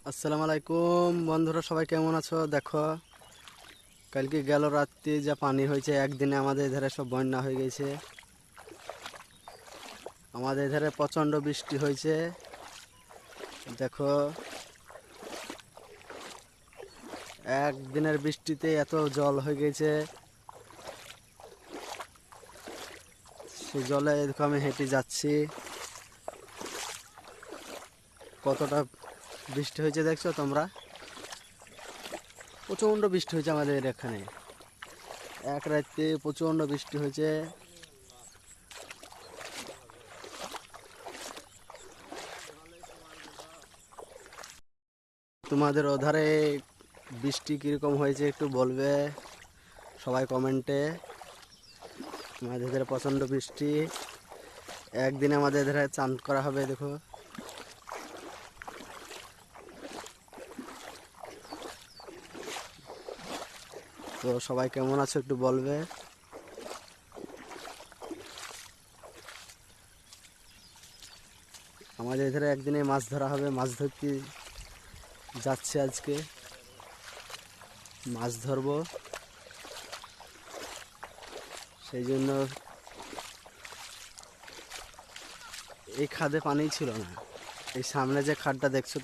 আসসালামু আলাইকুম বন্ধুরা, সবাই কেমন আছো? দেখো, কালকে গেল রাত্রি যা পানি হয়েছে, একদিনে আমাদের এধারে সব বন্যা হয়ে গেছে। আমাদের এধারে প্রচণ্ড বৃষ্টি হয়েছে। দেখো, একদিনের বৃষ্টিতে এত জল হয়ে গেছে। সেই জলে দেখো আমি হেঁটে যাচ্ছি। কতটা বৃষ্টি হয়েছে দেখছো তোমরা? প্রচণ্ড বৃষ্টি হয়েছে আমাদের এখানে। এক রাত্রে প্রচণ্ড বৃষ্টি হয়েছে। তোমাদের ওধারে বৃষ্টি কীরকম হয়েছে একটু বলবে সবাই কমেন্টে। আমাদের এধারে প্রচণ্ড বৃষ্টি। একদিনে আমাদের এধারে চান করা হবে। দেখো, তো সবাই কেমন আছো একটু বলবে। আমাদের এধারে একদিনে মাছ ধরা হবে, মাছ ধরতে যাচ্ছে আজকে। মাছ ধরবো, সেই জন্য। এই খাদে পানি ছিল না, এই সামনে যে খাদটা দেখছো